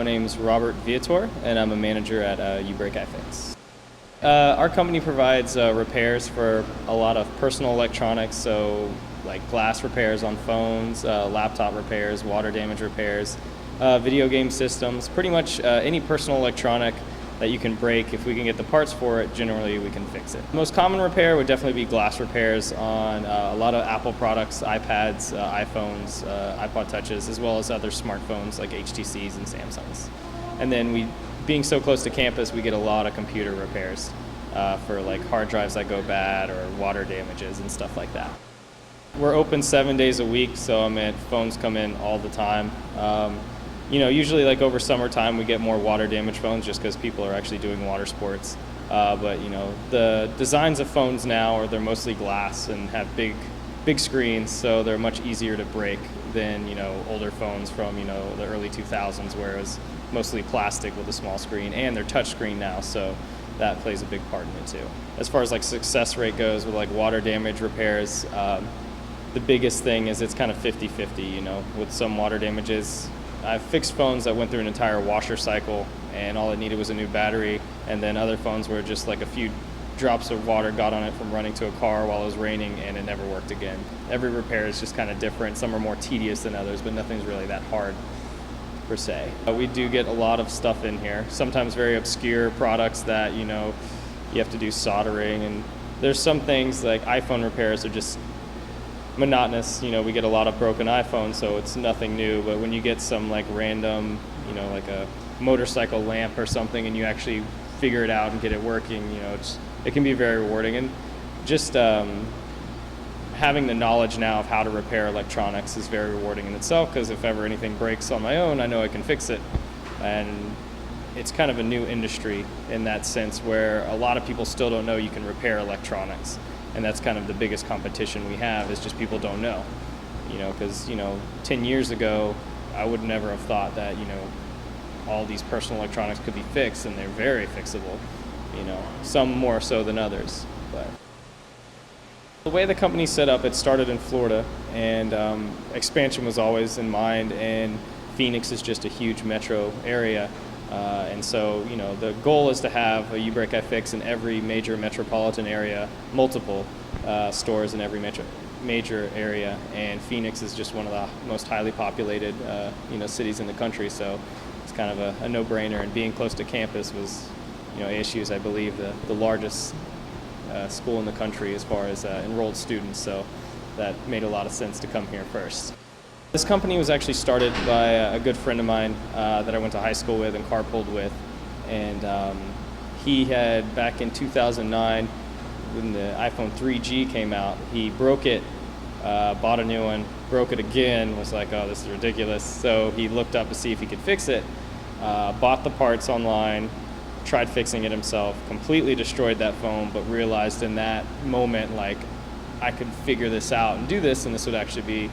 My name is Robert Viator, and I'm a manager at uBreakiFix. Our company provides repairs for a lot of personal electronics, so like glass repairs on phones, laptop repairs, water damage repairs, video game systems, pretty much any personal electronic that you can break. If we can get the parts for it, generally we can fix it. The most common repair would definitely be glass repairs on a lot of Apple products, iPads, iPhones, iPod Touches, as well as other smartphones like HTCs and Samsungs. And then being so close to campus, we get a lot of computer repairs for like hard drives that go bad or water damages and stuff like that. We're open 7 days a week, so phones come in all the time. Usually like over summertime we get more water damage phones just because people are actually doing water sports. But the designs of phones now they're mostly glass and have big screens, so they're much easier to break than older phones from the early 2000s, where it was mostly plastic with a small screen, and they're touch screen now, so that plays a big part in it too. As far as like success rate goes with like water damage repairs, the biggest thing is it's kind of 50-50. With some water damages, I've fixed phones that went through an entire washer cycle and all it needed was a new battery, and then other phones where just like a few drops of water got on it from running to a car while it was raining and it never worked again. Every repair is just kind of different. Some are more tedious than others, but nothing's really that hard per se. We do get a lot of stuff in here, sometimes very obscure products that you have to do soldering, and there's some things like iPhone repairs are just monotonous. We get a lot of broken iPhones, so it's nothing new, but when you get some like random, like a motorcycle lamp or something, and you actually figure it out and get it working, it can be very rewarding. And just having the knowledge now of how to repair electronics is very rewarding in itself, because if ever anything breaks on my own, I know I can fix it. And it's kind of a new industry in that sense, where a lot of people still don't know you can repair electronics. And that's kind of the biggest competition we have, is just people don't know. Because 10 years ago, I would never have thought that all these personal electronics could be fixed, and they're very fixable. Some more so than others. But the way the company's set up, it started in Florida, and expansion was always in mind. And Phoenix is just a huge metro area. And so, the goal is to have a uBreakiFix in every major metropolitan area, multiple stores in every major area, and Phoenix is just one of the most highly populated, cities in the country, so it's kind of a no-brainer. And being close to campus was, ASU is, I believe, the largest school in the country as far as enrolled students, so that made a lot of sense to come here first. This company was actually started by a good friend of mine that I went to high school with and carpooled with, and he had, back in 2009, when the iPhone 3G came out, he broke it, bought a new one, broke it again, was like, oh, this is ridiculous, so he looked up to see if he could fix it, bought the parts online, tried fixing it himself, completely destroyed that phone, but realized in that moment, like, I could figure this out and do this, and this would actually be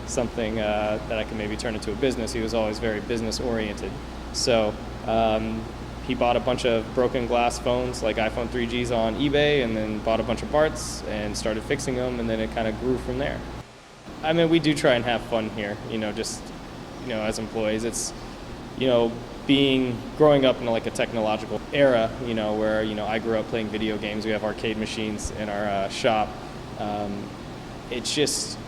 something that I could maybe turn into a business. He was always very business oriented. So he bought a bunch of broken glass phones, like iPhone 3Gs, on eBay, and then bought a bunch of parts and started fixing them, and then it kind of grew from there. We do try and have fun here, as employees. It's, growing up in like a technological era, where, I grew up playing video games. We have arcade machines in our shop. It's just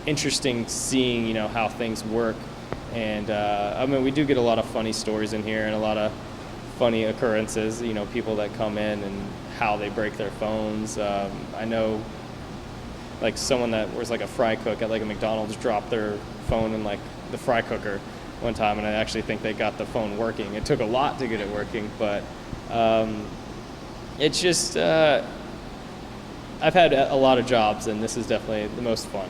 interesting seeing, how things work. And we do get a lot of funny stories in here and a lot of funny occurrences, people that come in and how they break their phones. I know like someone that was like a fry cook at like a McDonald's dropped their phone in like the fry cooker one time, and I actually think they got the phone working. It took a lot to get it working, but it's just, I've had a lot of jobs, and this is definitely the most fun.